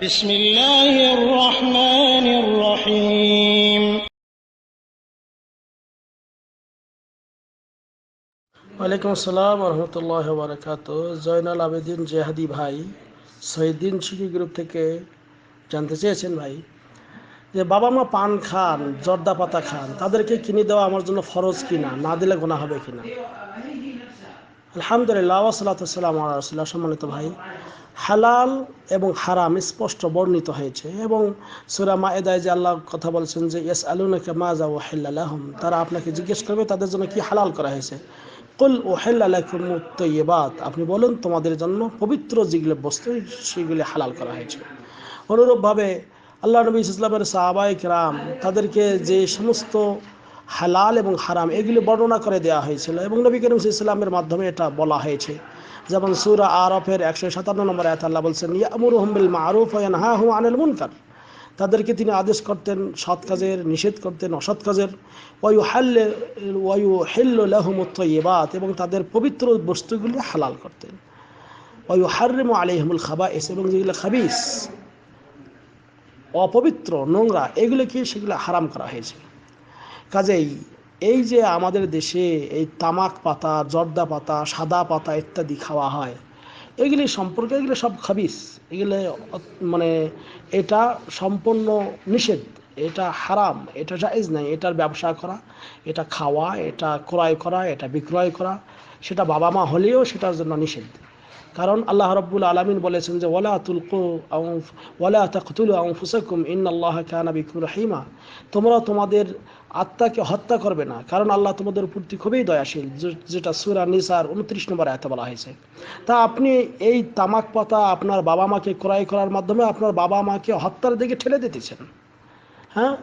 بسم الله الرحمن الرحيم ওয়ালাইকুম আসসালাম রহমতুল্লাহ বারাকাত। জয়নাল আবেদিন জেহাদি ভাই শহীদিন শিশু গ্রুপ থেকে জানতে চেয়েছেন ভাই যে বাবা মা পান খান, জর্দা পাতা খান, তাদেরকে কিনে দেওয়া আমার জন্য ফরজ কিনা, না দিলে গুনাহ হবে কিনা। আলহামদুলিল্লাহ ওয়াসসালাতু ওয়াসসালামু আলা রাসূলিল্লাহ। সম্মানিত ভাই, হালাল এবং হারাম স্পষ্ট বর্ণিত হয়েছে এবং সূরা মায়েদায় যে আল্লাহ কথা বলছেন যে ইয়াসআলুনাকা মাযা উহিল্লা লাহুম, তারা আপনাকে জিজ্ঞেস করবে তাদের জন্য কি হালাল করা হয়েছে। কুল উহিল্লা লাকুমুত তাইয়্যিবাত, আপনি বলুন তোমাদের জন্য পবিত্র যেগুলো বস্তু সেগুলি হালাল করা হয়েছে। অনুরূপভাবে আল্লাহ নবী ইসলামের সাহাবায়ে কেরাম তাদেরকে যে সমস্ত হালাল এবং হারাম এগুলি বর্ণনা করে দেওয়া হয়েছিল এবং নবী করিম সাল্লাল্লাহু আলাইহি ওয়াসাল্লামের মাধ্যমে এটা বলা হয়েছে। যেমন সূরা আরাফের 157 নম্বর আয়াতে আল্লাহ বলছেন ইয়ামুরুহুম বিল মারুফ ওয়া ইয়ানহাহুম আনিল মুনকার, তাদেরকে তিনি আদেশ করতেন সৎ কাজের, নিষেধ করতেন অসৎ কাজের। ওয়া ইউহিল্লু লাহুমুত তাইয়্যিবাত, এবং তাদের পবিত্র বস্তুগুলি হালাল করতেন। ওয়া ইউহাররিমু আলাইহিমুল খাবাইস, এবং যেগুলো খাবিস অপবিত্র নোংরা এগুলোকে সেগুলো হারাম করা হয়েছে। কাজেই এই যে আমাদের দেশে এই তামাক পাতা, জর্দা পাতা, সাদা পাতা ইত্যাদি খাওয়া হয়, এগুলি সম্পর্কে এগুলো সব খাবিস, এগুলো মানে এটা সম্পূর্ণ নিষেধ, এটা হারাম, এটা জায়েজ নাই। এটার ব্যবসা করা, এটা খাওয়া, এটা ক্রয় করা, এটা বিক্রয় করা, সেটা বাবা মা হলেও সেটার জন্য নিষেধ। কারণ আল্লাহ রাব্বুল আলামিন বলেছেন যে ওয়ালা তাকতুলু আনফুসাকুম ইন্নাল্লাহা কানা বিকুম রহিমা, তোমরা তোমাদের আত্মাকে হত্যা করবে না, কারণ আল্লাহ তোমাদের প্রতি খুবই দয়াশীল, যেটা সূরা নিসার 29 নম্বর আয়াতে বলা হয়েছে। তা আপনি এই তামাক পাতা আপনার বাবা মাকে ক্রয় করার মাধ্যমে আপনার বাবা মাকে হত্যার দিকে ঠেলে দিতেছেন। হ্যাঁ,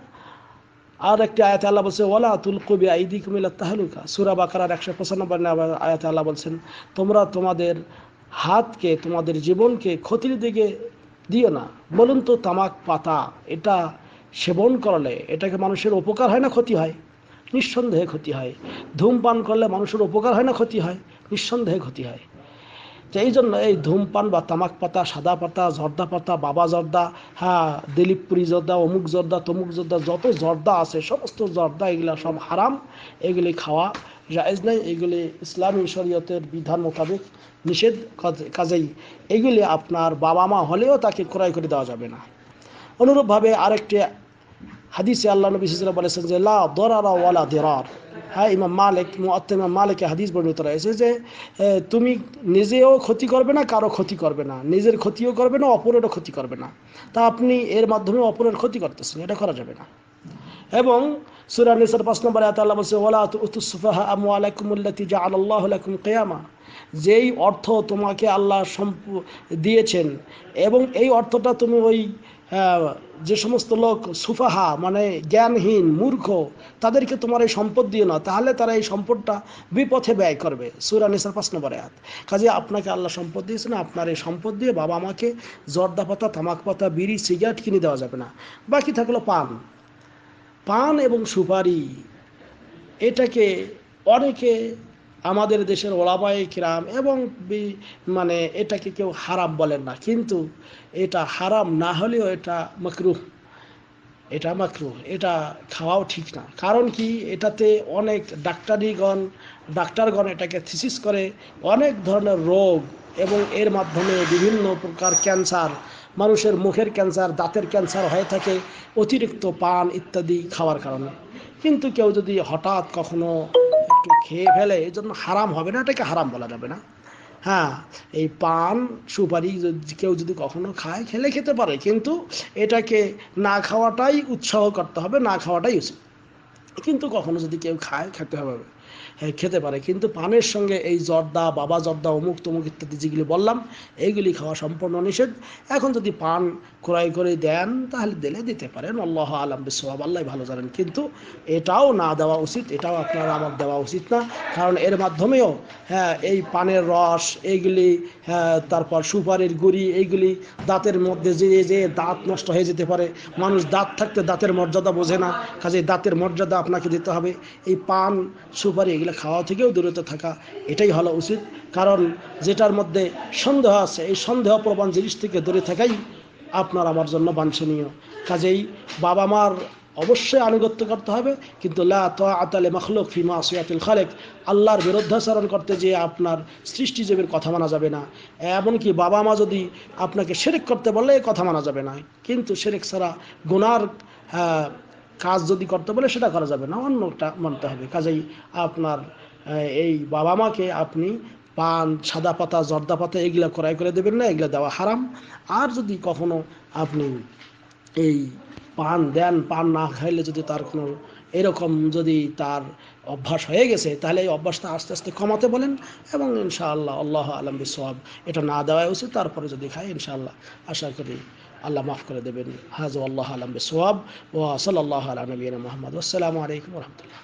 আর একটি আয়াতে আল্লাহ বলছে ওয়ালা তুলকু বিআইদিকুম ইলা তাহলুকা, সূরা বাকারার 195 নম্বর আয়াতে আল্লাহ বলছেন তোমরা তোমাদের হাতকে, তোমাদের জীবনকে ক্ষতির দিকে দিও না। বলুন তো তামাক পাতা এটা সেবন করলে এটাকে মানুষের উপকার হয় না ক্ষতি হয়? নিঃসন্দেহে ক্ষতি হয়। ধূমপান করলে মানুষের উপকার হয় না ক্ষতি হয়? নিঃসন্দেহে ক্ষতি হয়। তো এই জন্য এই ধূমপান বা তামাক পাতা, সাদা পাতা, জর্দা পাতা, বাবা জর্দা, হ্যাঁ দিলীপপুরি জর্দা, অমুক জর্দা, তমুক জর্দা, যত জর্দা আছে সমস্ত জর্দা এগুলা সব হারাম, এগুলি খাওয়া জায়েজ নাই, এগুলি ইসলামী শরীয়তের বিধান মোতাবেক নিষেধ। কাজেই এগুলি আপনার বাবা মা হলেও তাকে ক্রয় করে দেওয়া যাবে না। অনুরূপভাবে আরেকটি হাদিসে আল্লাহ নবী সাল্লাল্লাহু আলাইহি ওয়াসাল্লাম বলেছেন যে লা দরারা ওয়ালা দিরার। হ্যাঁ, ইমাম মালিক হাদিস বর্ণিত রয়েছে যে তুমি নিজেও ক্ষতি করবে না, কারো ক্ষতি করবে না, নিজের ক্ষতিও করবে না, অপরেরও ক্ষতি করবে না। তা আপনি এর মাধ্যমে অপরের ক্ষতি করতেছেন, এটা করা যাবে না। এবং সূরা নিসার 5 নম্বর আয়াতে আল্লাহ বলেছে ওয়ালা তুতুস সুফাহা আমওয়ালাকুমুল্লাতী জাআলাল্লাহু লাকুম কিয়ামা, যেই অর্থ তোমাকে আল্লাহ দিয়েছেন এবং এই অর্থটা তুমি ওই যে সমস্ত লোক সুফাহা মানে জ্ঞানহীন মূর্খ তাদেরকে তোমার এই সম্পদ দিও না, তাহলে তারা এই সম্পদটা বিপথে ব্যয় করবে। সূরা নিসার 5 নম্বর আয়াত। কাজে আপনাকে আল্লাহ সম্পদ দিয়েছেন, আপনার এই সম্পদ দিয়ে বাবা মাকে জর্দা পাতা, তামাক পাতা, বিড়ি, সিগারেট কিনে দেওয়া যাবে না। বাকি থাকলো পান এবং সুপারি, এটাকে অনেকে আমাদের দেশের ওলামায়ে কিরাম এবং মানে এটাকে কেউ হারাম বলেন না, কিন্তু এটা হারাম না হলেও এটা মাকরুহ, এটা খাওয়াও ঠিক না। কারণ কি, এটাতে অনেক ডাক্তারগণ এটাকে থিসিস করে অনেক ধরনের রোগ এবং এর মাধ্যমে বিভিন্ন প্রকার ক্যান্সার, মানুষের মুখের ক্যান্সার, দাঁতের ক্যান্সার হয়ে থাকে অতিরিক্ত পান ইত্যাদি খাওয়ার কারণে। কিন্তু কেউ যদি হঠাৎ কখনো একটু খেয়ে ফেলে, এই জন্য হারাম হবে না, এটাকে হারাম বলা যাবে না। হ্যাঁ, এই পান সুপারি কেউ যদি কখনো খায়, খেতে পারে, কিন্তু এটাকে না খাওয়াটাই উৎসাহ করতে হবে, না খাওয়াটাই উচিত। কিন্তু কখনো যদি কেউ খায়, খেতে হবে, হ্যাঁ খেতে পারে, কিন্তু পানের সঙ্গে এই জর্দা, বাবা জর্দা, অমুক তমুক ইত্যাদি যেগুলি বললাম এইগুলি খাওয়া সম্পূর্ণ নিষেধ। এখন যদি পান ক্রয় করে দেন তাহলে দিতে পারেন, আল্লাহ আলাম বিসওয়াব, আল্লাহ ভালো জানেন, কিন্তু এটাও না দেওয়া উচিত, এটাও আপনার আমার দেওয়া উচিত না। কারণ এর মাধ্যমেও এই পানের রস এইগুলি, তারপর সুপারির গুঁড়ি, এইগুলি দাঁতের মধ্যে যে দাঁত নষ্ট হয়ে যেতে পারে। মানুষ দাঁত থাকতে দাঁতের মর্যাদা বোঝে না, কাজে দাঁতের মর্যাদা আপনাকে দিতে হবে। এই পান সুপারি এগুলো খাওয়া থেকেও দূরত থাকা, এটাই হলো উচিত। কারণ যেটার মধ্যে সন্দেহ আছে, এই সন্দেহ প্রবণ জিনিস থেকে দূরে থাকাই আপনার আমার জন্য বাঞ্ছনীয়। কাজেই বাবা মার অবশ্যই আনুগত্য করতে হবে, কিন্তু লা তাআতা লি মাখলুক ফি মাসিয়াতিল খালিক, আল্লাহর বিরুদ্ধাচরণ করতে যেয়ে আপনার সৃষ্টিজীবের কথা মানা যাবে না। এমনকি বাবা মা যদি আপনাকে শিরক করতে বলে কথা মানা যাবে না, কিন্তু শিরক ছাড়া গুনার কাজ যদি করতে বলে সেটা করা যাবে না, অন্যটা মানতে হবে। কাজেই আপনার এই বাবা মাকে আপনি পান, সাদা পাতা, জর্দা পাতা এগুলা ক্রয় করে দেবেন না, এগুলা দেওয়া হারাম। আর যদি কখনো আপনি এই পান দেন, পান না খাইলে যদি তার কোনো এরকম যদি তার অভ্যাস হয়ে গেছে, তাহলে এই অভ্যাসটা আস্তে আস্তে কমাতে বলেন, এবং ইনশাআল্লাহ আল্লাহ আলম বিসওয়াব, এটা না দেওয়াই উচিত। তারপরে যদি খায় ইনশাআল্লাহ আশা করি আল্লাহ মাফ করে দেবেন। হাযা আল্লাহ আলম বিসওয়াব ওয়া সাল্লাল্লাহু আলা নবিয়িনা মুহাম্মদ। আসসালামু আলাইকুম ওয়া রাহমাতুল্লাহ।